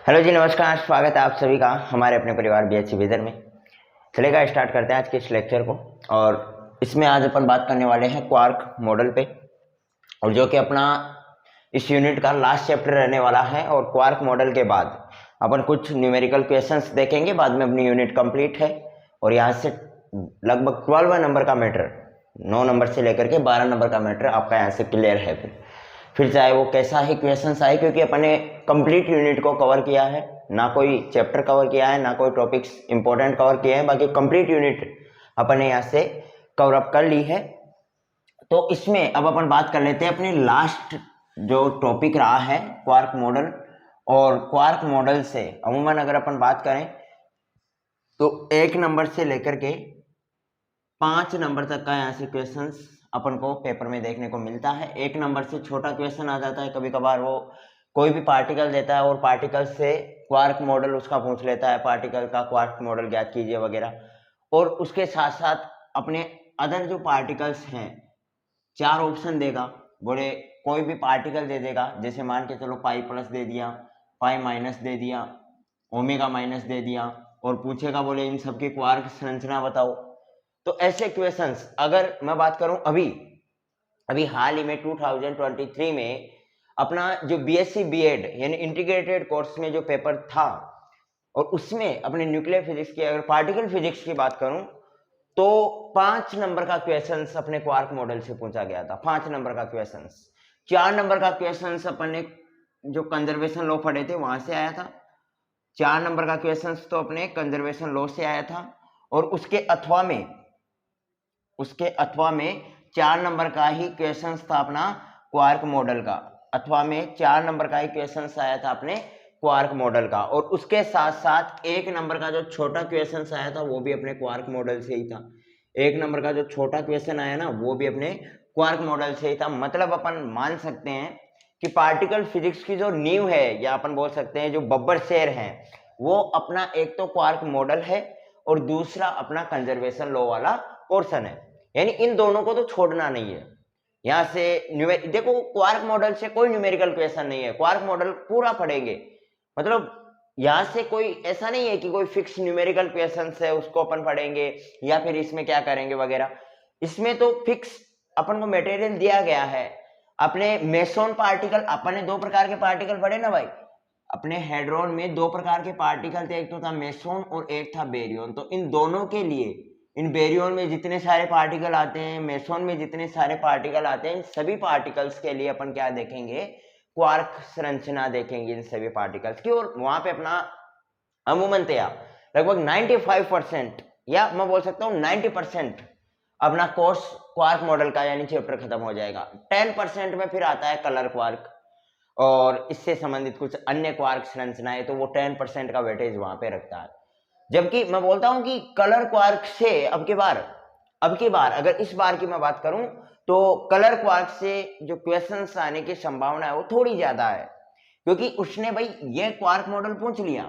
Hello जी, नमस्कार। स्वागत है आप सभी का हमारे अपने परिवार बीएचसी वेदर में। चलेगा, स्टार्ट करते हैं आज के इस लेक्चर को। और इसमें आज अपन बात करने वाले हैं क्वार्क मॉडल पे, और जो कि अपना इस यूनिट का लास्ट चैप्टर रहने वाला है। और क्वार्क मॉडल के बाद अपन कुछ न्यूमेरिकल क्वेश्चंस देखेंगे, बाद में अपनी यूनिट कंप्लीट है। और यहाँ से लगभग 12 नंबर का मैटर, 9 नंबर से लेकर के 12 नंबर का मैटर आपका यहाँ से क्लियर है। फिर चाहे वो कैसा ही क्वेश्चंस आए, क्योंकि अपन ने कंप्लीट यूनिट को कवर किया है, ना कोई चैप्टर कवर किया है, ना कोई टॉपिक्स इंपॉर्टेंट कवर किए हैं। बाकी कंप्लीट यूनिट अपन ने यहाँ से कवर अप कर ली है। तो इसमें अब अपन बात कर लेते हैं अपने लास्ट जो टॉपिक रहा है, क्वार्क मॉडल। और क्वार्क मॉडल से अमूमन अगर अपन बात करें तो 1 नंबर से लेकर के 5 नंबर तक का यहाँ से क्वेश्चंस अपन को पेपर में देखने को मिलता है। 1 नंबर से छोटा क्वेश्चन आ जाता है, कभी कभार वो कोई भी पार्टिकल देता है और पार्टिकल से क्वार्क मॉडल उसका पूछ लेता है, पार्टिकल का क्वार्क मॉडल ज्ञात कीजिए वगैरह। और उसके साथ साथ अपने अदर जो पार्टिकल्स हैं 4 ऑप्शन देगा, बोले कोई भी पार्टिकल दे देगा। जैसे मान के चलो पाई प्लस दे दिया, पाई माइनस दे दिया, ओमेगा माइनस दे दिया, और पूछेगा बोले इन सबकी क्वार्क संरचना बताओ। तो ऐसे क्वेश्चंस अगर मैं बात करूं अभी हाल ही में 2023 में अपना जो बीएससी बीएड यानी इंटीग्रेटेड कोर्स में जो पेपर था, और उसमें अपने न्यूक्लियर फिजिक्स की अगर पार्टिकल फिजिक्स की बात करूं तो 5 नंबर का क्वेश्चंस अपने क्वार्क मॉडल से पूछा गया था। 5 नंबर का क्वेश्चंस। 4 नंबर का क्वेश्चंस अपन ने जो कंजर्वेशन लॉ पढ़े थे वहां से आया था। 4 नंबर का क्वेश्चंस तो अपने कंजर्वेशन लॉ से आया था। और उसके अथवा में 4 नंबर का ही क्वेश्चन था अपना क्वार्क मॉडल का। अथवा में 4 नंबर का ही क्वेश्चन आया था अपने क्वार्क मॉडल का। और उसके साथ साथ 1 नंबर का जो छोटा क्वेश्चन आया था वो भी अपने क्वार्क मॉडल से ही था। 1 नंबर का जो छोटा क्वेश्चन आया ना वो भी अपने क्वार्क मॉडल से ही था। मतलब अपन मान सकते हैं कि पार्टिकल फिजिक्स की जो नींव है, या अपन बोल सकते हैं जो बब्बर शेर है, वो अपना एक तो क्वार्क मॉडल है और दूसरा अपना कंजर्वेशन लॉ वाला पोर्शन है। यानी इन दोनों को तो छोड़ना नहीं है। यहाँ से देखो, क्वार्क मॉडल से कोई न्यूमेरिकल क्वेश्चन नहीं है, क्वार्क मॉडल पूरा पढ़ेंगे। मतलब यहाँ से कोई ऐसा नहीं है कि कोई फिक्स न्यूमेरिकल क्वेश्चन है उसको अपन पढ़ेंगे या फिर इसमें क्या करेंगे वगैरह। इसमें तो फिक्स अपन को मटेरियल दिया गया है। अपने मेसोन पार्टिकल, अपन ने 2 प्रकार के पार्टिकल पढ़े ना भाई। अपने हेड्रोन में 2 प्रकार के पार्टिकल थे, एक तो था मेसोन और एक था बेरियन। तो इन दोनों के लिए, इन बेरियन में जितने सारे पार्टिकल आते हैं, मेसोन में जितने सारे पार्टिकल आते हैं, इन सभी पार्टिकल्स के लिए अपन क्या देखेंगे, क्वार्क संरचना देखेंगे इन सभी पार्टिकल्स की। और वहां पे अपना अमूमन लगभग 95% या मैं बोल सकता हूँ 90% अपना कोर्स क्वार्क मॉडल का यानी चैप्टर खत्म हो जाएगा। 10% में फिर आता है कलर क्वार्क और इससे संबंधित कुछ अन्य क्वार्क संरचनाएं, तो वो 10% का वेटेज वहां पे रखता है। जबकि मैं बोलता हूं कि कलर क्वार्क से अब की बार अगर इस बार की मैं बात करूं तो कलर क्वार्क से जो क्वेश्चंस आने की संभावना है वो थोड़ी ज्यादा है, क्योंकि उसने भाई ये क्वार्क मॉडल पूछ लिया,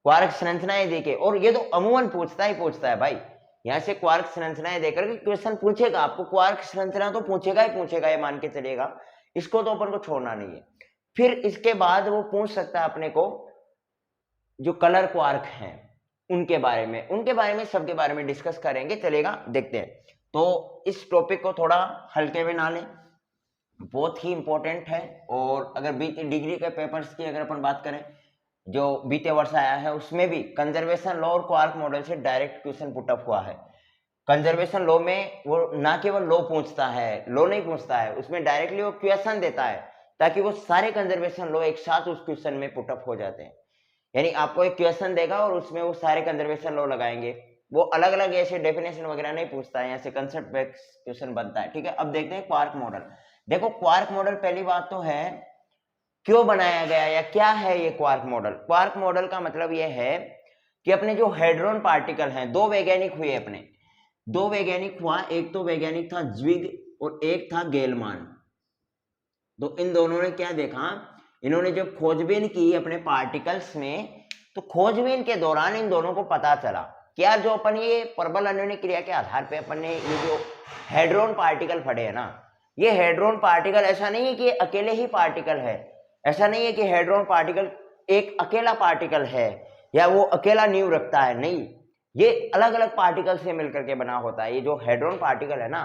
क्वार्क संरचनाएं देके, और ये तो अमूमन पूछता है भाई। यहाँ से क्वार्क संरचनाएं देकर के क्वेश्चन पूछेगा, आपको क्वार्क संरचना तो पूछेगा ही पूछेगा, ये मान के चलेगा। इसको तो अपन को छोड़ना नहीं है। फिर इसके बाद वो पूछ सकता है अपने को जो कलर क्वार्क हैं उनके बारे में सबके बारे में डिस्कस करेंगे। चलेगा, देखते हैं। तो इस टॉपिक को थोड़ा हल्के में ना लें, बहुत ही इंपॉर्टेंट है। और अगर बीते डिग्री के पेपर्स की अगर अपन बात करें जो बीते वर्ष आया है, उसमें भी कंजर्वेशन लॉ और क्वार्क मॉडल से डायरेक्ट क्वेश्चन पुट अप हुआ है। कंजर्वेशन लॉ में वो ना केवल लॉ पूछता है, लॉ नहीं पूछता है, उसमें डायरेक्टली वो क्वेश्चन देता है, ताकि वो सारे कंजर्वेशन लॉ एक साथ उस क्वेश्चन में पुट अप हो जाते हैं। यानी आपको एक क्वेश्चन देगा और उसमें वो सारे कंजर्वेशन लॉ लगाएंगे। वो अलग अलग ऐसे डेफिनेशन वगैरह नहीं पूछता है, यहाँ से कंसेप्ट बेस्ड क्वेश्चन बनता है। ठीक है, अब देखते हैं क्वार्क मॉडल। देखो, क्वार्क मॉडल पहली बात तो है क्यों बनाया गया या क्या है ये क्वार्क मॉडल। क्वार्क मॉडल का मतलब ये है कि अपने जो हेड्रोन पार्टिकल हैं, 2 वैज्ञानिक हुए अपने, 2 वैज्ञानिक हुआ, एक तो वैज्ञानिक था ज्विग और एक था गेलमान। तो इन दोनों ने क्या देखा, इन्होंने जब खोजबीन की अपने पार्टिकल्स में, तो खोजबीन के दौरान इन दोनों को पता चला कि यार जो अपन ये प्रबल अन्योन्य क्रिया के आधार पे अपन ने ये जो हेड्रोन पार्टिकल पढ़े है ना, ये हेड्रोन पार्टिकल ऐसा नहीं है कि अकेले ही पार्टिकल है, ऐसा नहीं है कि हेड्रोन पार्टिकल एक अकेला पार्टिकल है या वो अकेला न्यू रखता है, नहीं, ये अलग अलग पार्टिकल से मिलकर के बना होता है। ये जो हेड्रोन पार्टिकल है ना,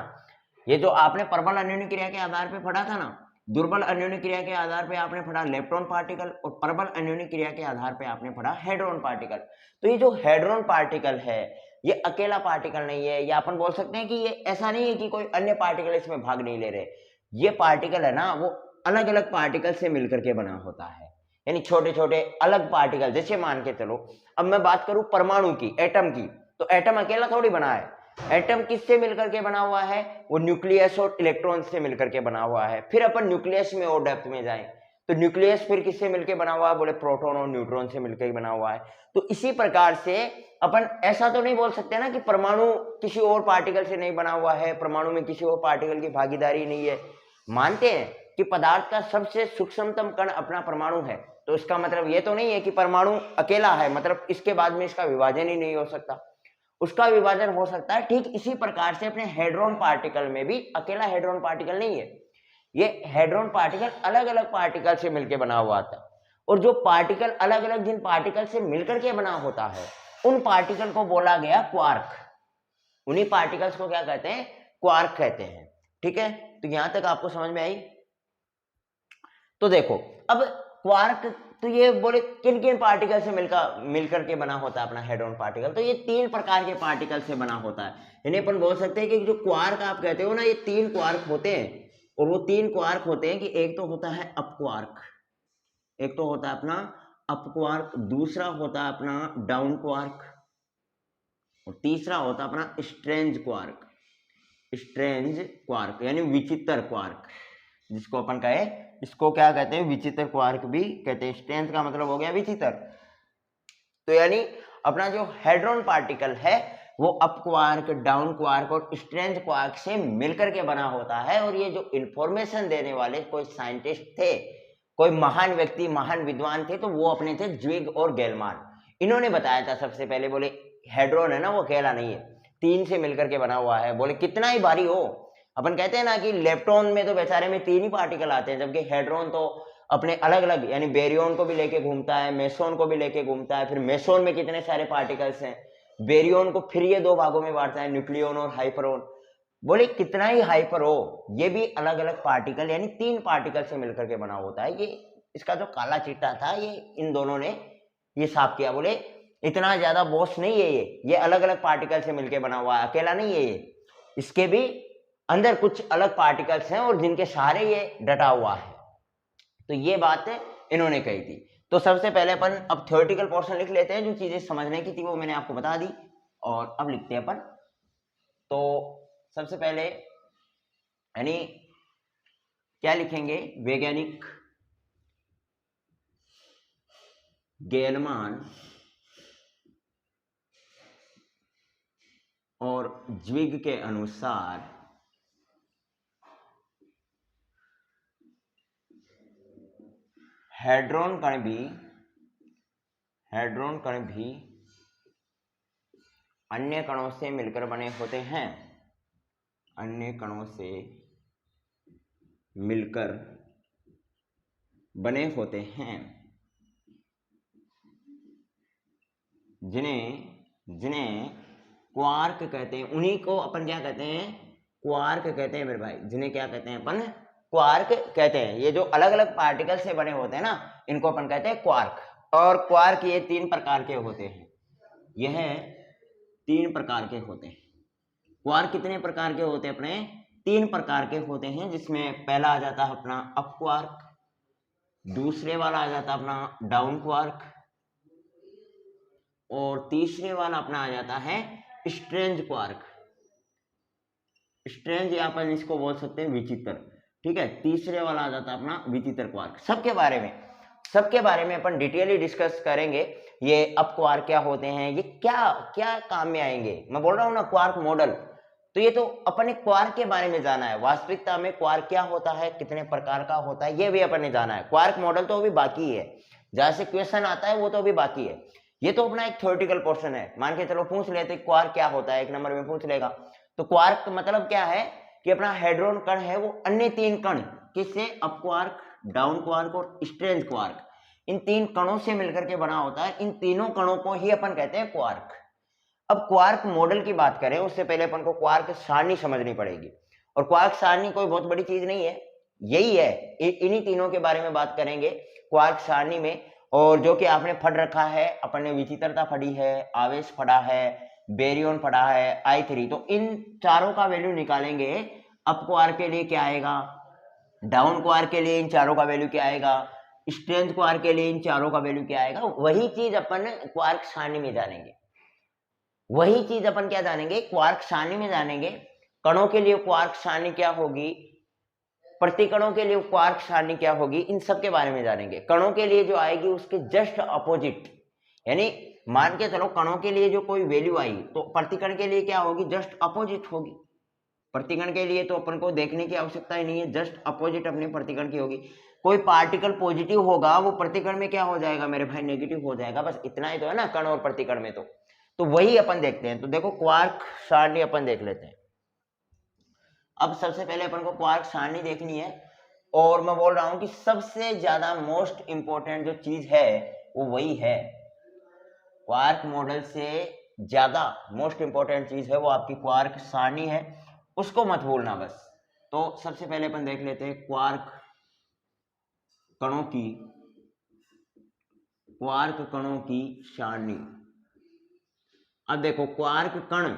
ये जो आपने प्रबल अन्योन्य क्रिया के आधार पे पढ़ा था ना, दुर्बल अन्योन्य क्रिया के आधार पे आपने पढ़ा लेप्टोन पार्टिकल और प्रबल अन्योन्य क्रिया के आधार पे आपने पढ़ा हेड्रोन पार्टिकल। तो ये जो हेड्रोन पार्टिकल है ये अकेला पार्टिकल नहीं है, या अपन बोल सकते हैं कि ये ऐसा नहीं है कि कोई अन्य पार्टिकल इसमें भाग नहीं ले रहे। ये पार्टिकल है ना वो अलग अलग पार्टिकल से मिलकर के बना होता है, यानी छोटे छोटे अलग पार्टिकल। जैसे मान के चलो अब मैं बात करूं परमाणु की, एटम की, तो एटम अकेला थोड़ी बना है। एटम किससे मिलकर के बना हुआ है? वो न्यूक्लियस और इलेक्ट्रॉन से मिलकर के बना हुआ है। फिर अपन न्यूक्लियस में और डेप्थ में जाएं तो न्यूक्लियस फिर किससे मिलकर बना हुआ है? बोले प्रोटॉन और न्यूट्रॉन से मिलकर बना हुआ है। तो इसी प्रकार से अपन ऐसा तो नहीं बोल सकते ना कि परमाणु किसी और पार्टिकल से नहीं बना हुआ है, परमाणु में किसी और पार्टिकल की भागीदारी नहीं है। मानते हैं कि पदार्थ का सबसे सूक्ष्मतम कण अपना परमाणु है, तो इसका मतलब ये तो नहीं है कि परमाणु अकेला है, मतलब इसके बाद में इसका विभाजन ही नहीं हो सकता, उसका विभाजन हो सकता है। ठीक इसी प्रकार से अपने हेड्रोन पार्टिकल में भी अकेला हेड्रोन पार्टिकल नहीं है, ये हेड्रोन पार्टिकल अलग अलग पार्टिकल से मिलकर बना हुआ था। और जो पार्टिकल अलग अलग जिन पार्टिकल से मिलकर के बना होता है उन पार्टिकल को बोला गया क्वार्क। उन्हीं पार्टिकल्स को क्या कहते हैं? क्वार्क कहते हैं। ठीक है, तो यहां तक आपको समझ में आई। तो देखो अब क्वार्क, तो ये बोले किन किन पार्टिकल से मिलकर के बना होता है अपना हेड्रोन पार्टिकल? तो ये 3 प्रकार के पार्टिकल से बना होता है। यानी अपन बोल सकते हैं कि जो क्वार्क आप कहते हो ना, ये 3 क्वार्क होते हैं। और वो 3 क्वार्क होते हैं कि एक तो होता है अप क्वार्क, एक तो होता है अपना अप क्वार्क, दूसरा होता है अपना डाउन क्वार्क, और तीसरा होता है अपना स्ट्रेंज क्वार्क। स्ट्रेंज क्वार्क यानी विचित्र क्वार्क, जिसको अपन कहे, इसको क्या कहते हैं? विचित्र क्वार्क भी कहते हैं। स्ट्रेंज का मतलब हो गया विचित्र। तो यानी अपना जो हेड्रोन पार्टिकल है वो अप क्वार्क, डाउन क्वार्क और स्ट्रेंज क्वार्क से मिलकर के बना होता है। और ये जो इंफॉर्मेशन देने वाले कोई साइंटिस्ट थे, कोई महान व्यक्ति, महान विद्वान थे, तो वो अपने थे ज्विग और गेलमान। इन्होंने बताया था सबसे पहले, बोले हेड्रोन है ना वो अकेला नहीं है, 3 से मिलकर के बना हुआ है। बोले कितना ही भारी हो, अपन कहते हैं ना कि लेप्टोन में तो बेचारे में 3 ही पार्टिकल आते हैं, जबकि हेड्रोन तो अपने अलग अलग, यानी बेरियन को भी लेके घूमता है, मेसोन को भी लेके घूमता है। फिर मेसोन में कितने सारे पार्टिकल्स हैं, बेरियन को फिर ये 2 भागों में बांटता है, न्यूक्लियन और हाइपरॉन। बोले कितना ही हाइपर हो, ये भी अलग अलग पार्टिकल यानी 3 पार्टिकल से मिलकर के बना होता है। ये इसका जो काला चिट्टा था ये इन दोनों ने ये साफ किया। बोले इतना ज्यादा बॉस नहीं है, ये अलग अलग पार्टिकल से मिलकर बना हुआ है, अकेला नहीं है ये, इसके भी अंदर कुछ अलग पार्टिकल्स हैं और जिनके सहारे ये डटा हुआ है। तो ये बात इन्होंने कही थी। तो सबसे पहले अपन अब थ्योरेटिकल पोर्शन लिख लेते हैं, जो चीजें समझने की थी वो मैंने आपको बता दी, और अब लिखते हैं अपन। तो सबसे पहले यानी क्या लिखेंगे? वैज्ञानिक गेलमान और ज्विग के अनुसार हेड्रोन कण भी अन्य कणों से मिलकर बने होते हैं, अन्य कणों से मिलकर बने होते हैं, जिन्हें क्वार्क कहते हैं। उन्हीं को अपन क्या कहते हैं? क्वार्क कहते हैं मेरे भाई। जिन्हें क्या कहते हैं अपन? क्वार्क कहते हैं। ये जो अलग अलग पार्टिकल से बने होते हैं ना, इनको अपन कहते हैं क्वार्क। और क्वार्क ये 3 प्रकार के होते हैं, यह 3 प्रकार के होते हैं। क्वार्क कितने प्रकार के होते हैं? अपने 3 प्रकार के होते हैं, जिसमें पहला आ जाता है अपना अप क्वार्क, दूसरे वाला आ जाता है अपना डाउन क्वार्क, और तीसरे वाला अपना आ जाता है स्ट्रेंज क्वार्क। स्ट्रेंज या अपन इसको बोल सकते हैं विचित्र। ठीक है, तीसरे वाला आ जाता है अपना विचित्र क्वार्क। सबके बारे में अपन डिटेली डिस्कस करेंगे। ये अप क्वार्क क्या होते हैं, ये क्या क्या काम में आएंगे। मैं बोल रहा हूँ ना क्वार्क मॉडल, तो ये तो अपन ने क्वार्क के बारे में जाना है। वास्तविकता में क्वार्क क्या होता है, कितने प्रकार का होता है, ये भी अपन ने जाना है। क्वार्क मॉडल तो अभी बाकी है, जहां से क्वेश्चन आता है वो तो अभी बाकी है। ये तो अपना एक थ्योरेटिकल पोर्शन है। मान के चलो पूछ लेते क्वार्क क्या होता है, 1 नंबर में पूछ लेगा। तो क्वार्क मतलब क्या है कि अपना हेड्रोन कण है वो अन्य 3 कण, किससे? अप क्वार्क, डाउन क्वार्क और स्ट्रेंज क्वार्क, इन 3 कणों से मिलकर के बना होता है। इन तीनों कणों को ही अपन कहते हैं क्वार्क। अब क्वार्क मॉडल की बात करें उससे पहले अपन को क्वार्क सारणी समझनी पड़ेगी। और क्वार्क सारणी कोई बहुत बड़ी चीज नहीं है, यही है, इन्हीं तीनों के बारे में बात करेंगे क्वार्क सारणी में। और जो कि आपने पढ़ रखा है, अपन ने विचित्रता पढ़ी है, आवेश पढ़ा है, बेरियन पढ़ा है, I3। तो इन चारों का वैल्यू निकालेंगे। अप क्वार्क के लिए क्या आएगा, डाउन क्वार्क के लिए इन चारों का वैल्यू क्या आएगा, स्ट्रेंथ क्वार्क के लिए इन चारों का वैल्यू क्या आएगा, वही चीज अपन क्वार्क सारणी में जानेंगे। वही चीज अपन क्या जानेंगे, क्वार्क सारणी में जानेंगे। कणों के लिए क्वार्क सारणी क्या होगी, प्रतिकणों के लिए क्वार्क सारणी क्या होगी, इन सब के बारे में जानेंगे। कणों के लिए जो आएगी उसके जस्ट अपोजिट, यानी मान के चलो कणों के लिए जो कोई वैल्यू आई तो प्रतिकण के लिए क्या होगी, जस्ट अपोजिट होगी। प्रतिकण के लिए तो अपन को देखने की आवश्यकता ही नहीं है, जस्ट अपोजिट अपने प्रतिकण की होगी। कोई पार्टिकल पॉजिटिव होगा वो प्रतिकण में क्या हो जाएगा मेरे भाई, नेगेटिव हो जाएगा। बस इतना ही तो है ना कण और प्रतिकण में। तो वही अपन देखते हैं। तो देखो क्वार्क सारणी अपन देख लेते हैं। अब सबसे पहले अपन को क्वार्क सारणी देखनी है, और मैं बोल रहा हूं कि सबसे ज्यादा मोस्ट इंपॉर्टेंट जो चीज है वो वही है, क्वार्क मॉडल से ज्यादा मोस्ट इंपॉर्टेंट चीज है वो आपकी क्वार्क सारणी है, उसको मत भूलना बस। तो सबसे पहले अपन देख लेते हैं क्वार्क कणों की सारणी। अब देखो क्वार्क कण,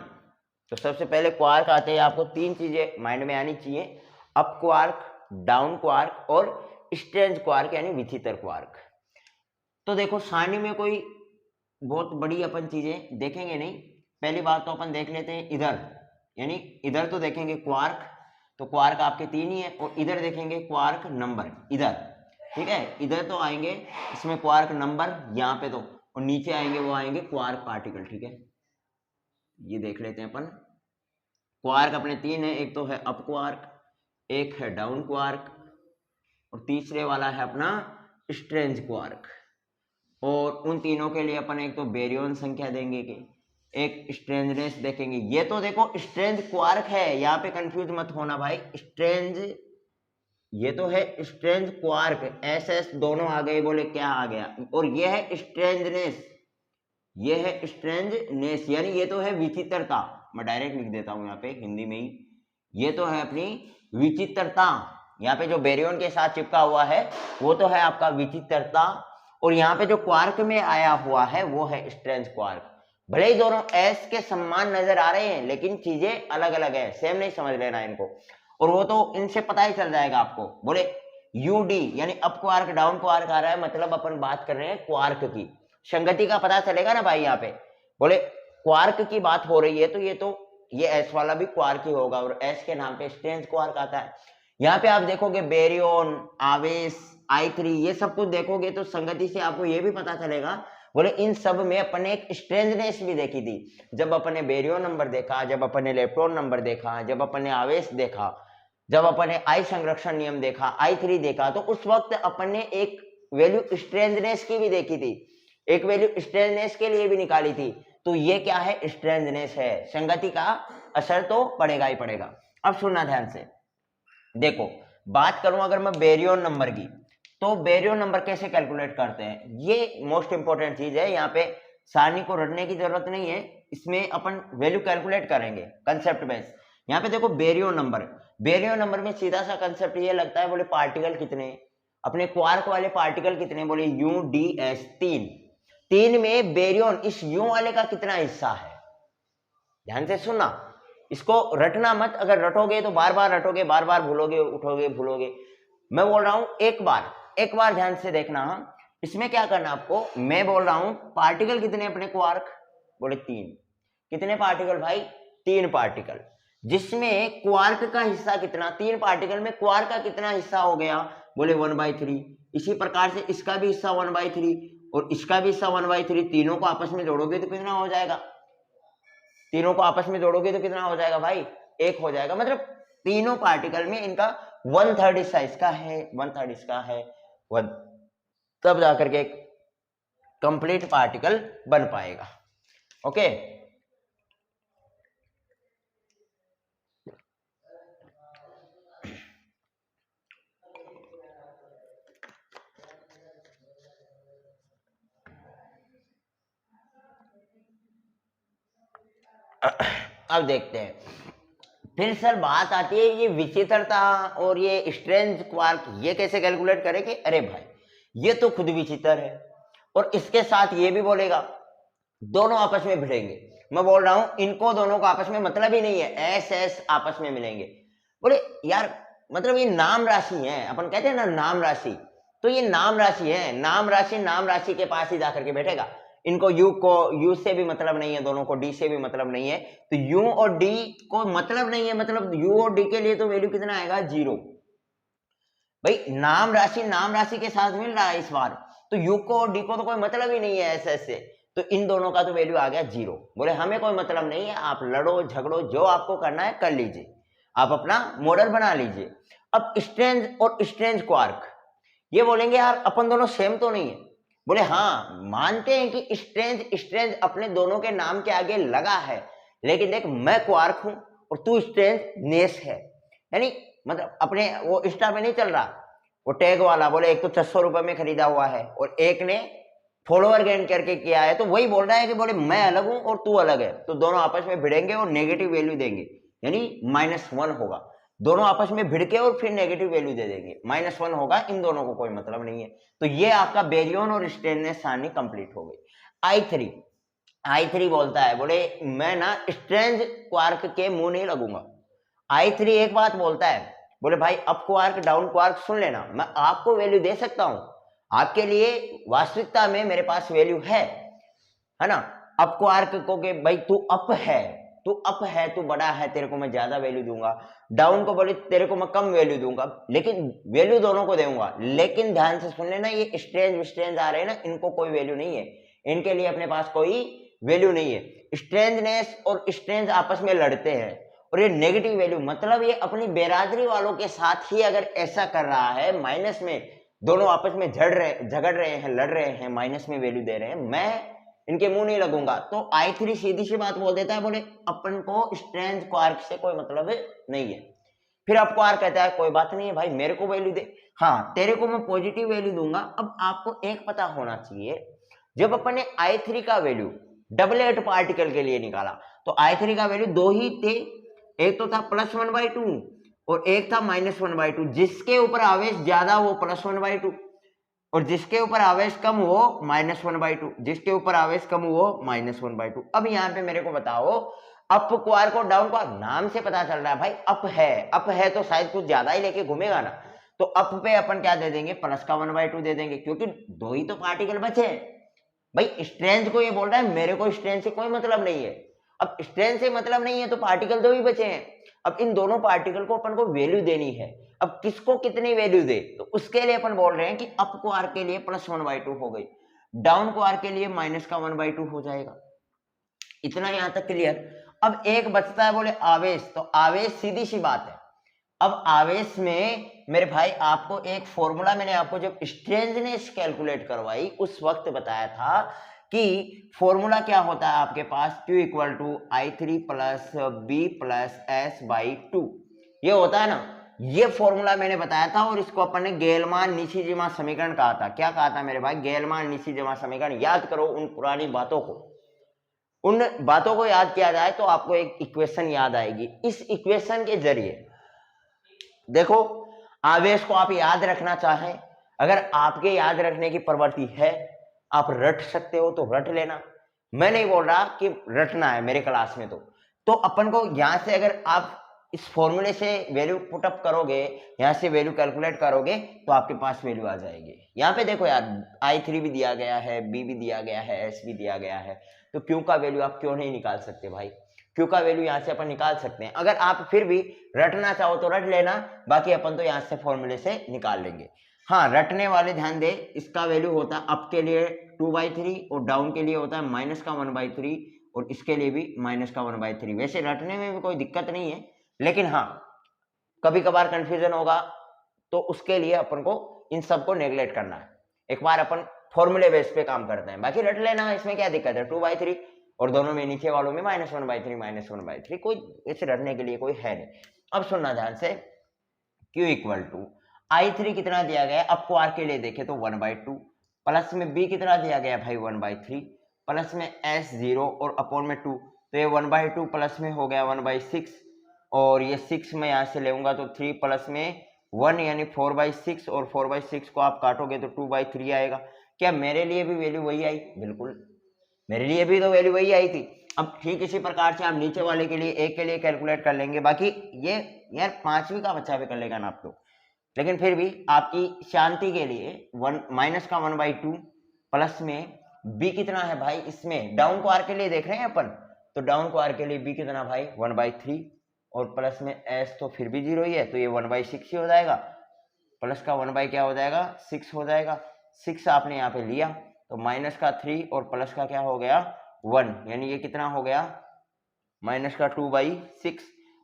तो सबसे पहले क्वार्क आते हैं, आपको 3 चीजें माइंड में आनी चाहिए, अप क्वार्क, डाउन क्वार्क और स्ट्रेंज क्वार्क यानी विचित्र क्वार्क। तो देखो सारणी में कोई बहुत बड़ी अपन चीजें देखेंगे नहीं। पहली बात तो अपन देख लेते हैं इधर, यानी इधर तो देखेंगे क्वार्क, तो क्वार्क आपके 3 ही है, और इधर देखेंगे क्वार्क नंबर इधर, ठीक है। इधर तो आएंगे इसमें क्वार्क नंबर यहाँ पे तो, और नीचे आएंगे वो आएंगे क्वार्क पार्टिकल, ठीक है। ये देख लेते हैं अपन, क्वार्क अपने 3 है, एक तो है अप क्वार्क, एक है डाउन क्वार्क, और तीसरे वाला है अपना स्ट्रेंज क्वार्क। और उन तीनों के लिए अपन एक तो बेरियन संख्या देंगे कि एक स्ट्रेंजनेस देखेंगे। ये तो देखो स्ट्रेंज क्वार्क है, यहाँ पे कंफ्यूज मत होना भाई, स्ट्रेंज ये तो है स्ट्रेंज क्वार्क, एस एस दोनों आ गए, बोले क्या आ गया, और ये है स्ट्रेंजनेस, ये है स्ट्रेंजनेस, यानी ये तो है विचित्रता। मैं डायरेक्ट लिख देता हूं यहाँ पे हिंदी में ही, ये तो है अपनी विचित्रता। यहाँ पे जो बेरियन के साथ चिपका हुआ है वो तो है आपका विचित्रता, और यहाँ पे जो क्वार्क में आया हुआ है वो है स्ट्रेंज क्वार्क। भले ही दोनों एस के समान नजर आ रहे हैं लेकिन चीजें अलग अलग है, सेम नहीं समझ लेना इनको। और वो तो इनसे पता ही चल जाएगा आपको, बोले यूडी यानी अप क्वार्क डाउन क्वार्क आ रहा है, मतलब अपन बात कर रहे हैं क्वार्क की, संगति का पता चलेगा ना भाई। यहाँ पे बोले क्वार्क की बात हो रही है तो ये एस वाला भी क्वार्क ही होगा, और एस के नाम पे स्ट्रेंज क्वार्क आता है। यहाँ पे आप देखोगे बेरियन, आवेश, I3 ये सब कुछ देखोगे तो संगति से आपको ये भी पता चलेगा, बोले इन सब में अपन ने एक स्ट्रेंजनेस भी देखी थी। जब अपन ने बेरियन नंबर देखा, जब अपन ने इलेक्ट्रॉन नंबर देखा, जब अपन ने आवेश देखा, जब अपन ने I संरक्षण नियम देखा, I3 देखा, तो उस वक्त अपन ने एक वैल्यू स्ट्रेंजनेस की भी देखी थी, एक वैल्यू स्ट्रेंजनेस के लिए भी निकाली थी। तो ये क्या है, स्ट्रेंजनेस है, संगति का असर तो पड़ेगा ही पड़ेगा। अब सुनना ध्यान से, देखो बात करूं अगर मैं बेरियन नंबर की, तो बेरियन नंबर कैसे कैलकुलेट करते हैं, ये मोस्ट इंपॉर्टेंट चीज है। यहाँ पे सारणी को रटने की जरूरत नहीं है, इसमें अपन वैल्यू कैलकुलेट करेंगे कंसेप्ट बेस। यहाँ पे देखो बेरियन नंबर में सीधा सा कंसेप्ट ये लगता है, बोले पार्टिकल कितने, अपने क्वार्क वाले पार्टिकल कितने, बोले UDS 3 में बेरियन इस U वाले का कितना हिस्सा है। ध्यान से सुनना, इसको रटना मत, अगर रटोगे तो बार बार रटोगे, बार बार भूलोगे, उठोगे भूलोगे। मैं बोल रहा हूं एक बार ध्यान से देखना। इसमें क्या करना आपको, मैं बोल रहा हूं पार्टिकल कितने अपने क्वार्क, बोले 3, कितने पार्टिकल भाई, 3 पार्टिकल, जिसमें क्वार्क का हिस्सा कितना, 3 पार्टिकल में क्वार्क का कितना हिस्सा हो गया, बोले 1/3। इसी प्रकार से इसका भी हिस्सा 1/3 और इसका भी हिस्सा 1/3, तीनों को आपस में जोड़ोगे तो कितना हो जाएगा, तीनों को आपस में जोड़ोगे तो कितना हो जाएगा भाई, 1 हो जाएगा। मतलब तीनों पार्टिकल में इनका 1/3 हिस्सा इसका है, 1/3 इसका है, तब जाकर के एक कंप्लीट पार्टिकल बन पाएगा। ओके, अब देखते हैं, फिर सर बात आती है ये विचित्रता और ये स्ट्रेंज क्वार्क ये कैसे कैलकुलेट करें कि अरे भाई ये तो खुद विचित्र है और इसके साथ ये भी बोलेगा, दोनों आपस में भिड़ेंगे। मैं बोल रहा हूं इनको दोनों का आपस में मतलब ही नहीं है, एस एस आपस में मिलेंगे। बोले यार मतलब ये नाम राशि है, अपन कहते हैं ना नाम राशि, तो ये नाम राशि है, नाम राशि के पास ही जाकर के बैठेगा। इनको यू से भी मतलब नहीं है, दोनों को डी से भी मतलब नहीं है, तो यू और डी को मतलब नहीं है, मतलब यू और डी के लिए तो वैल्यू कितना आएगा 0। भाई नाम राशि के साथ मिल रहा है इस बार, तो यू को और डी को तो कोई मतलब ही नहीं है ऐसे ऐसे, तो इन दोनों का तो वैल्यू आ गया 0। बोले हमें कोई मतलब नहीं है, आप लड़ो झगड़ो जो आपको करना है कर लीजिए, आप अपना मॉडल बना लीजिए। अब स्ट्रेंज और स्ट्रेंज क्वार्क ये बोलेंगे यार अपन दोनों सेम तो नहीं है। बोले हाँ मानते हैं कि स्ट्रेंज अपने दोनों के नाम के आगे लगा है, लेकिन देख मैं क्वार्क हूं और तू स्ट्रेंज नेस है, यानी मतलब अपने वो इंस्टा में नहीं चल रहा वो टैग वाला। बोले एक तो 600 रुपए में खरीदा हुआ है और एक ने फॉलोअर गेन करके किया है, तो वही बोल रहा है कि बोले मैं अलग हूं और तू अलग है, तो दोनों आपस में भिड़ेंगे और नेगेटिव वैल्यू देंगे, यानी -1 होगा। दोनों आपस में भिड़ के और फिर नेगेटिव वैल्यू दे देंगे, -1 होगा, इन दोनों को कोई मतलब नहीं है। तो ये आपका बेरियन और स्ट्रेननेस सारणी कंप्लीट हो गई। I3 बोलता है बोले मैं ना स्ट्रेंज क्वार्क के मुंह नहीं लगूंगा। I3 एक बात बोलता है, बोले भाई अप क्वार्क डाउन क्वार्क सुन लेना, मैं आपको वैल्यू दे सकता हूं, आपके लिए वास्तविकता में मेरे पास वैल्यू है ना। अप क्वार्क को के भाई तू अप है, तू बड़ा है, तेरे को मैं ज्यादा वैल्यू दूंगा। डाउन को बोले तेरे को मैं कम वैल्यू दूंगा, लेकिन वैल्यू दोनों को दूंगा। लेकिन ध्यान से सुन लेना, ये स्ट्रेंज आ रहे हैं ना, इनको कोई वैल्यू नहीं है, इनके लिए अपने पास कोई वैल्यू नहीं है। स्ट्रेंजनेस और स्ट्रेंज आपस में लड़ते हैं और ये नेगेटिव वैल्यू, मतलब ये अपनी बेरादरी वालों के साथ ही अगर ऐसा कर रहा है, माइनस में दोनों आपस में झगड़ रहे हैं, लड़ रहे हैं, माइनस में वैल्यू दे रहे हैं, मैं इनके मुंह नहीं लगूंगा। तो I3 सीधी सी बात बोल देता है, बोले अपन को स्ट्रेंज क्वार्क से कोई मतलब नहीं है। फिर अब क्वार्क कहता है कोई बात नहीं है भाई, मेरे को वैल्यू दे, हाँ तेरे को मैं पॉजिटिव वैल्यू दूंगा। अब आपको एक पता होना चाहिए, जब अपन ने I3 का वैल्यू डबलेट पार्टिकल के लिए निकाला, तो I3 का वैल्यू 2 ही थे, एक तो था +1/2 और एक था -1/2। जिसके ऊपर आवेश ज्यादा वो +1/2 और जिसके ऊपर आवेश कम वो -1/2, जिसके ऊपर आवेश कम वो -1/2। अब यहाँ पे मेरे को बताओ, अप क्वार्क और डाउन क्वार्क नाम से पता चल रहा है भाई अप है तो शायद कुछ ज्यादा ही लेके घूमेगा ना, तो अप पे अपन क्या दे देंगे, +1/2 दे देंगे, क्योंकि 2 ही तो पार्टिकल बचे हैं। भाई स्ट्रेंथ को ये बोल रहा है मेरे को स्ट्रेंथ से कोई मतलब नहीं है, अब स्ट्रेंथ से मतलब नहीं है तो पार्टिकल 2 ही बचे हैं। अब इन दोनों पार्टिकल को अपन को वैल्यू देनी है, अब किसको कितनी वैल्यू दे, तो उसके लिए अपन बोल रहे हैं कि अप क्वार्क के लिए +1/2 हो गई, डाउन क्वार्क के लिए -1/2 हो जाएगा। इतना यहां तक क्लियर। अब एक बचता है बोले आवेश, तो आवेश सीधी सी बात है। अब आवेश में मेरे भाई आपको एक फॉर्मूला मैंने आपको जब स्ट्रेंजनेस कैलकुलेट करवाई उस वक्त बताया था कि फॉर्मूला क्या होता है आपके पास, Q = I3 + B + S/2 ये होता है ना, ये फॉर्मूला मैंने बताया था और इसको अपन ने गेलमान निशीजिमा समीकरण कहा था। क्या कहा था मेरे भाई, गेलमान निशीजिमा समीकरण। याद करो उन पुरानी बातों को, उन बातों को याद किया जाए तो आपको एक इक्वेशन याद आएगी। इस इक्वेशन के जरिए देखो, आवेश को आप याद रखना चाहें, अगर आपके याद रखने की प्रवृत्ति है, आप रट सकते हो तो रट लेना, मैं नहीं बोल रहा कि रटना है मेरे क्लास में। तो अपन को यहां से अगर आप इस फॉर्मूले से वैल्यू पुट अप करोगे, यहां से वैल्यू कैलकुलेट करोगे तो आपके पास वैल्यू आ जाएगी। यहाँ पे देखो यार I3 भी दिया गया है, B भी दिया गया है, S भी दिया गया है, तो Q का वैल्यू आप क्यों नहीं निकाल सकते भाई, Q का वैल्यू यहाँ से अपन निकाल सकते हैं। अगर आप फिर भी रटना चाहो तो रट लेना, बाकी अपन तो यहाँ से फॉर्मूले से निकाल लेंगे। हाँ रटने वाले ध्यान दे, इसका वैल्यू होता है अप के लिए 2/3 और डाउन के लिए होता है -1/3 और इसके लिए भी -1/3। वैसे रटने में भी कोई दिक्कत नहीं है, लेकिन हाँ कभी कभार कंफ्यूजन होगा तो उसके लिए अपन को इन सबको नेग्लेक्ट करना है। एक बार अपन फॉर्मूले बेस पे काम करते हैं, बाकी रट लेना, इसमें क्या दिक्कत है। 2/3 और दोनों में नीचे वालों में -1/3 कोई ऐसे रटने के लिए कोई है नहीं। अब सुनना ध्यान से, Q = I3 कितना दिया गया, अब क्वार्क के लिए देखे तो 1/2, प्लस में B कितना दिया गया भाई 1/3, प्लस में S 0 और अपॉन में 2, तो ये 1/2 प्लस में हो गया 1/6, और ये 6 में यहाँ से लेऊंगा तो 3 प्लस में 1 यानी 4/6, और 4/6 को आप काटोगे तो 2/3 आएगा। क्या मेरे लिए भी वैल्यू वही आई? बिल्कुल, मेरे लिए भी तो वैल्यू वही आई थी। अब ठीक इसी प्रकार से आप नीचे वाले के लिए एक के लिए कैलकुलेट कर लेंगे। बाकी ये यार 5वीं का बच्चा भी कर लेगा ना आप तो, लेकिन फिर भी आपकी शांति के लिए माइनस का 1/2 प्लस में बी कितना है भाई, इसमें डाउन क्वार के लिए देख रहे हैं अपन, तो डाउन क्वार के लिए बी कितना भाई 1/3, और प्लस में एस तो फिर भी 0 ही है, तो ये 1/6 ही हो जाएगा, प्लस का 1 क्या हो जाएगा 6 हो जाएगा। 6 आपने यहाँ पे लिया तो माइनस का 3 और प्लस का क्या हो गया 1, यानी ये कितना हो गया माइनस का 2/6,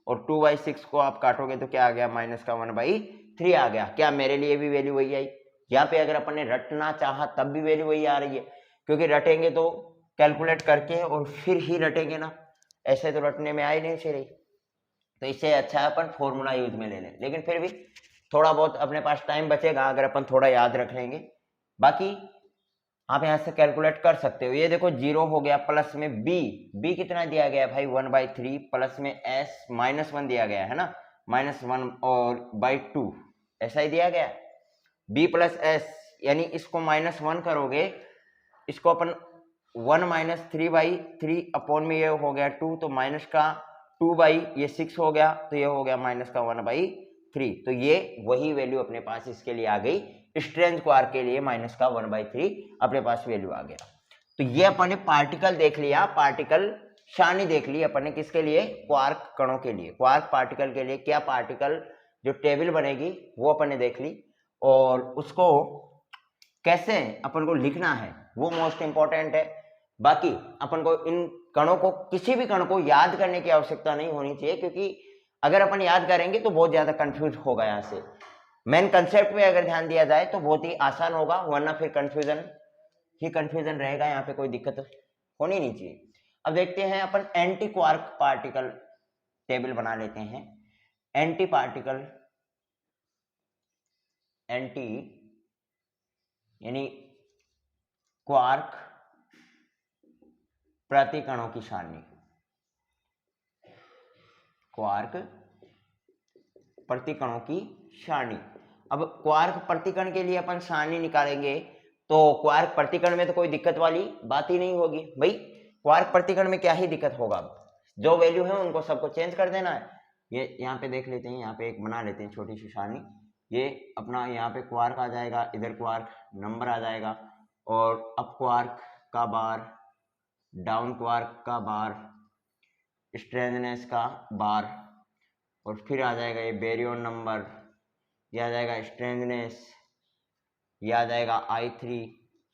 और 2/6 को आप काटोगे तो क्या आ गया माइनस का 1/3 आ गया। क्या मेरे लिए भी वैल्यू वही आई? यहाँ पे अगर अपन ने रटना चाहा तब भी वैल्यू वही आ रही है, क्योंकि रटेंगे तो कैलकुलेट करके और फिर ही रटेंगे ना, ऐसे तो रटने में आई नहीं रही। तो इससे अच्छा है अपन फॉर्मूला यूज में ले लें, लेकिन फिर भी थोड़ा बहुत अपने पास टाइम बचेगा अगर अपन थोड़ा याद रख लेंगे। बाकी आप यहाँ से कैलकुलेट कर सकते हो। ये देखो 0 हो गया, प्लस में बी कितना दिया गया भाई 1/3, प्लस में एस -1 दिया गया है ना, -1 और /2 ऐसा ही दिया गया बी प्लस एस, यानी इसको -1 करोगे, इसको अपन 1 - 3/3 अपॉन में ये हो गया 2, तो माइनस का 2/6 हो गया, तो ये हो गया माइनस का 1/3। तो ये वही वैल्यू अपने पास इसके लिए आ गई, स्ट्रेंथ क्वार्क के लिए माइनस का 1/3 अपने पास वैल्यू आ गया। तो ये अपन ने पार्टिकल देख लिया, पार्टिकल सारणी देख ली अपन ने, किसके लिए क्वार्क कणों के लिए, क्वार्क पार्टिकल के लिए क्या पार्टिकल जो टेबल बनेगी वो अपन ने देख ली, और उसको कैसे अपन को लिखना है वो मोस्ट इंपॉर्टेंट है। बाकी अपन को इन कणों को, किसी भी कण को याद करने की आवश्यकता नहीं होनी चाहिए, क्योंकि अगर अपन याद करेंगे तो बहुत ज्यादा कंफ्यूज होगा। यहाँ से मेन कंसेप्ट पे अगर ध्यान दिया जाए तो बहुत ही आसान होगा, वरना फिर कंफ्यूजन ही कंफ्यूजन रहेगा, यहाँ पे कोई दिक्कत होनी नहीं चाहिए। अब देखते हैं अपन एंटी क्वार्क पार्टिकल टेबल बना लेते हैं। एंटी पार्टिकल, एंटी यानी क्वार्क प्रतिकणों की सारणी, क्वार्क प्रतिकणों की सारणी। अब क्वार्क प्रतिकण के लिए अपन सारणी निकालेंगे, तो क्वार्क प्रतिकण में तो कोई दिक्कत वाली बात ही नहीं होगी भाई। क्वार्क प्रतिकण में क्या ही दिक्कत होगा, जो वैल्यू है उनको सबको चेंज कर देना है। ये यहाँ पे देख लेते हैं, यहाँ पे एक बना लेते हैं छोटी सी सारणी। ये अपना यहाँ पे क्वार्क आ जाएगा, इधर क्वार्क नंबर आ जाएगा, और अप क्वार्क का बार, डाउन क्वार्क का बार, स्ट्रेंथनेस का बार, और फिर आ जाएगा ये बेरियन नंबर, ये आ जाएगा स्ट्रेंथनेस, ये आ जाएगा I3,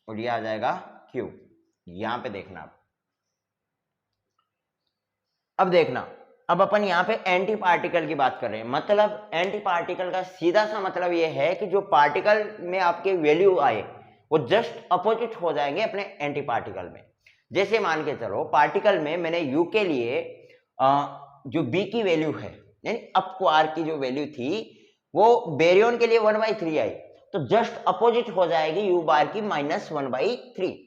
और ये आ जाएगा Q। यहाँ पे देखना अब देखना, अब अपन यहाँ पे एंटी पार्टिकल की बात कर रहे हैं। मतलब एंटी पार्टिकल का सीधा सा मतलब ये है कि जो पार्टिकल में आपके वैल्यू आए वो जस्ट अपोजिट हो जाएंगे अपने एंटी पार्टिकल में। जैसे मान के चलो पार्टिकल में मैंने U के लिए जो B की वैल्यू है, यानी अप क्वार्क की जो वैल्यू थी वो बेरियन के लिए 1/3 आई, तो जस्ट अपोजिट हो जाएगी U बार की -1/3।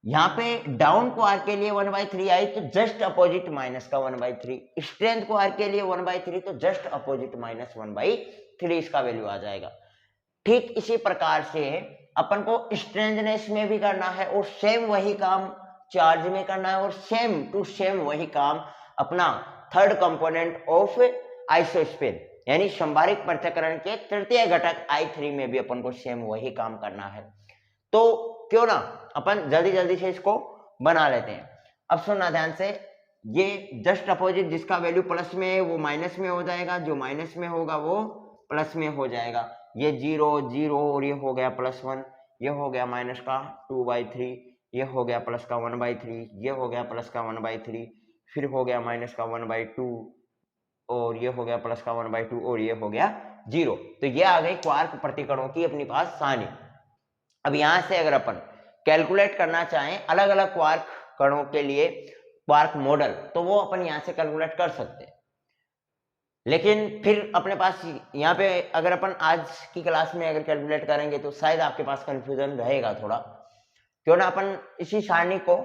यहाँ पे डाउन क्वार्क के लिए 1/3 आई, तो जस्ट अपोजिट माइनस का 1/3। स्ट्रेंथ क्वार्क के लिए 1/3, तो जस्ट अपोजिट -1/3 इसका वैल्यू आ जाएगा। ठीक इसी प्रकार से अपन को स्ट्रेंथनेस में भी करना है, और सेम वही काम चार्ज में करना है, और सेम टू सेम वही काम अपना थर्ड कंपोनेंट ऑफ आइसोस्पेन यानी संभारिक पृथक्करण के तृतीय घटक I3 में भी अपन को सेम वही काम करना है। तो क्यों ना अपन जल्दी जल्दी से इसको बना लेते हैं। अब सुनना ध्यान से, ये जस्ट अपोजिट जिसका वैल्यू प्लस में है वो माइनस में हो जाएगा, जो माइनस में होगा वो प्लस में हो जाएगा। ये 0 0 और ये हो गया +1, ये हो गया माइनस का 2/3, ये हो गया प्लस का 1/3, ये हो गया प्लस का 1/3, फिर हो गया माइनस का 1/2, और ये हो गया प्लस का 1/2, और ये हो गया 0। तो ये आ गई क्वार्क प्रतिकणों की अपनी पास सारणी। अब यहां से अगर अपन कैलकुलेट करना चाहें अलग अलग क्वार्क कणों के लिए क्वार्क मॉडल, तो वो अपन यहां से कैलकुलेट कर सकते हैं। लेकिन फिर अपने पास यहाँ पे अगर अपन आज की क्लास में अगर कैलकुलेट करेंगे तो शायद आपके पास कंफ्यूजन रहेगा थोड़ा। क्यों ना अपन इसी सारणी को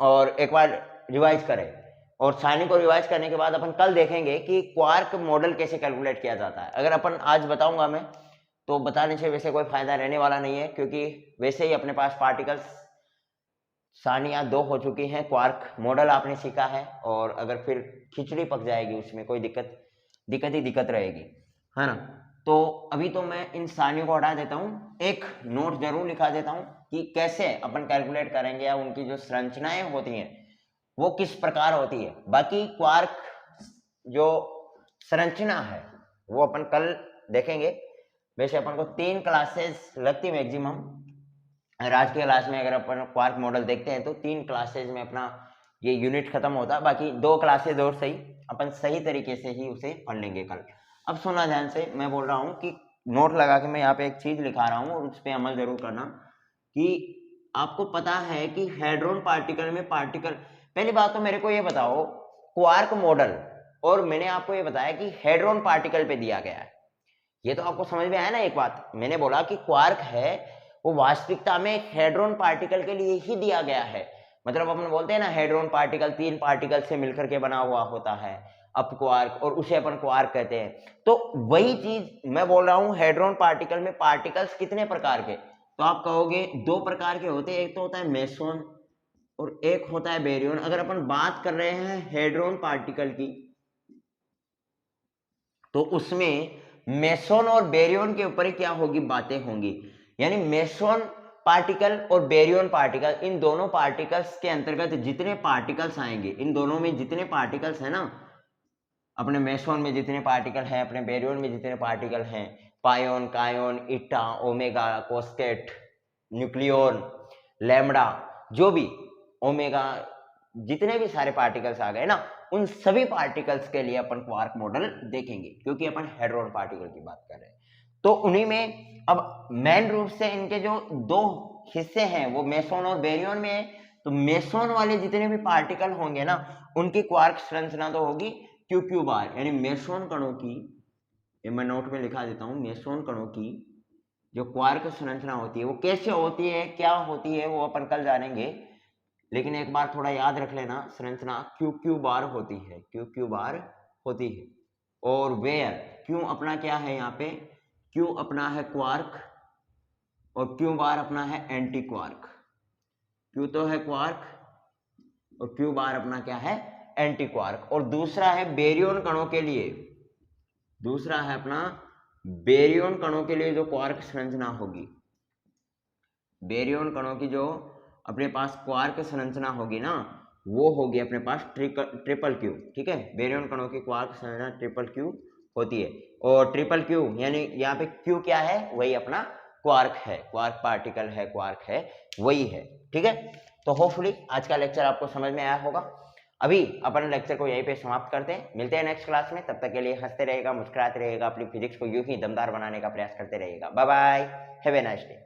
और एक बार रिवाइज करें, और सारणी को रिवाइज करने के बाद अपन कल देखेंगे कि क्वार्क मॉडल कैसे कैलकुलेट किया जाता है। अगर अपन आज बताऊंगा मैं तो बताने से वैसे कोई फायदा रहने वाला नहीं है, क्योंकि वैसे ही अपने पास पार्टिकल्स सारणियाँ 2 हो चुकी हैं, क्वार्क मॉडल आपने सीखा है, और अगर फिर खिचड़ी पक जाएगी उसमें कोई दिक्कत रहेगी, है ना। तो अभी तो मैं इन सारणियों को हटा देता हूँ, एक नोट जरूर लिखा देता हूँ कि कैसे अपन कैलकुलेट करेंगे या उनकी जो संरचनाएं होती हैं वो किस प्रकार होती है। बाकी क्वार्क जो संरचना है वो अपन कल देखेंगे। वैसे अपन को 3 क्लासेस लगती मैक्सिमम, आज की क्लास में अगर अपन क्वार्क मॉडल देखते हैं तो 3 क्लासेज में अपना ये यूनिट खत्म होता है, बाकी 2 क्लासेज और सही अपन सही तरीके से ही उसे पढ़ लेंगे कल। अब सुना ध्यान से, मैं बोल रहा हूँ कि नोट लगा के मैं यहाँ पे एक चीज लिखा रहा हूँ और उस पर अमल जरूर करना कि आपको पता है कि हेड्रोन पार्टिकल में पार्टिकल, पहली बात तो मेरे को ये बताओ क्वार्क मॉडल, और मैंने आपको ये बताया कि हेड्रोन पार्टिकल पे दिया गया है, ये तो आपको समझ में आया ना। एक बात मैंने बोला कि क्वार्क है वो वास्तविकता में हेड्रोन पार्टिकल के लिए ही दिया गया है, मतलब अपन बोलते हैं ना हेड्रोन पार्टिकल 3 पार्टिकल से मिलकर के बना हुआ होता है अप क्वार्क, और उसे अपन क्वार्क कहते हैं। तो वही चीज मैं बोल रहा हूं, हेड्रोन पार्टिकल में पार्टिकल्स कितने प्रकार के, तो आप कहोगे 2 प्रकार के होते हैं, एक तो होता है मेसोन और एक होता है बेरियन। अगर अपन बात कर रहे हैं हेड्रोन पार्टिकल की तो उसमें मेसोन और बेरियन के ऊपर क्या होगी, बातें होंगी, यानी मेसोन पार्टिकल और बेरियन पार्टिकल, इन दोनों पार्टिकल्स के अंतर्गत जितने पार्टिकल्स आएंगे, इन दोनों में जितने पार्टिकल्स हैं ना, अपने मेसोन में जितने पार्टिकल हैं, अपने बेरियन में जितने पार्टिकल हैं, पायोन, कायोन, ईटा, ओमेगा, कोस्केट, न्यूक्लियोन, लैम्डा, जो भी ओमेगा, जितने भी सारे पार्टिकल्स आ गए ना, उन सभी पार्टिकल्स के लिए अपन क्वार्क मॉडल देखेंगे, क्योंकि अपन हेड्रोन पार्टिकल की बात कर रहे हैं। तो उन्हीं में अब मेन रूप से इनके जो 2 हिस्से हैं वो मेसोन और बेरियन में है। तो मेसोन वाले जितने भी पार्टिकल होंगे ना, उनकी क्वार्क संरचना तो होगी क्यू क्यू बार, यानी मेसोन कणों की, ये मैं नोट में लिखा देता हूँ, मेसोन कणों की जो क्वार्क संरचना होती है वो कैसे होती है, क्या होती है, वो अपन कल जानेंगे। लेकिन एक बार थोड़ा याद रख लेना, संरचना क्यू क्यू बार होती है, क्यू क्यू बार होती है। और वेयर, क्यू अपना क्या है, यहाँ पे क्यू अपना है क्वार्क और क्यू बार अपना है एंटी क्वार्क। क्यू तो है क्वार्क और क्यू बार अपना क्या है, एंटी क्वार्क। और दूसरा है बेरियन कणों के लिए, दूसरा है अपना बेरियन कणों के लिए जो क्वार्क संरचना होगी, बेरियन कणों की जो अपने पास क्वार्क संरचना होगी ना, वो होगी अपने पास ट्रिपल क्यू। ठीक है, बेरियन कणों की क्वार्क संरचना ट्रिपल क्यू होती है। और ट्रिपल क्यू यानी यहाँ पे क्यू क्या है, वही अपना क्वार्क है, क्वार्क पार्टिकल है, क्वार्क है, वही है। ठीक है, तो होपफुली आज का लेक्चर आपको समझ में आया होगा। अभी अपन लेक्चर को यहीं पे समाप्त करते हैं, मिलते हैं नेक्स्ट क्लास में। तब तक के लिए हंसते रहेगा, मुस्कुराते रहेगा, अपनी फिजिक्स को यूं ही दमदार बनाने का प्रयास करते रहेगा। Bye bye, have a nice day.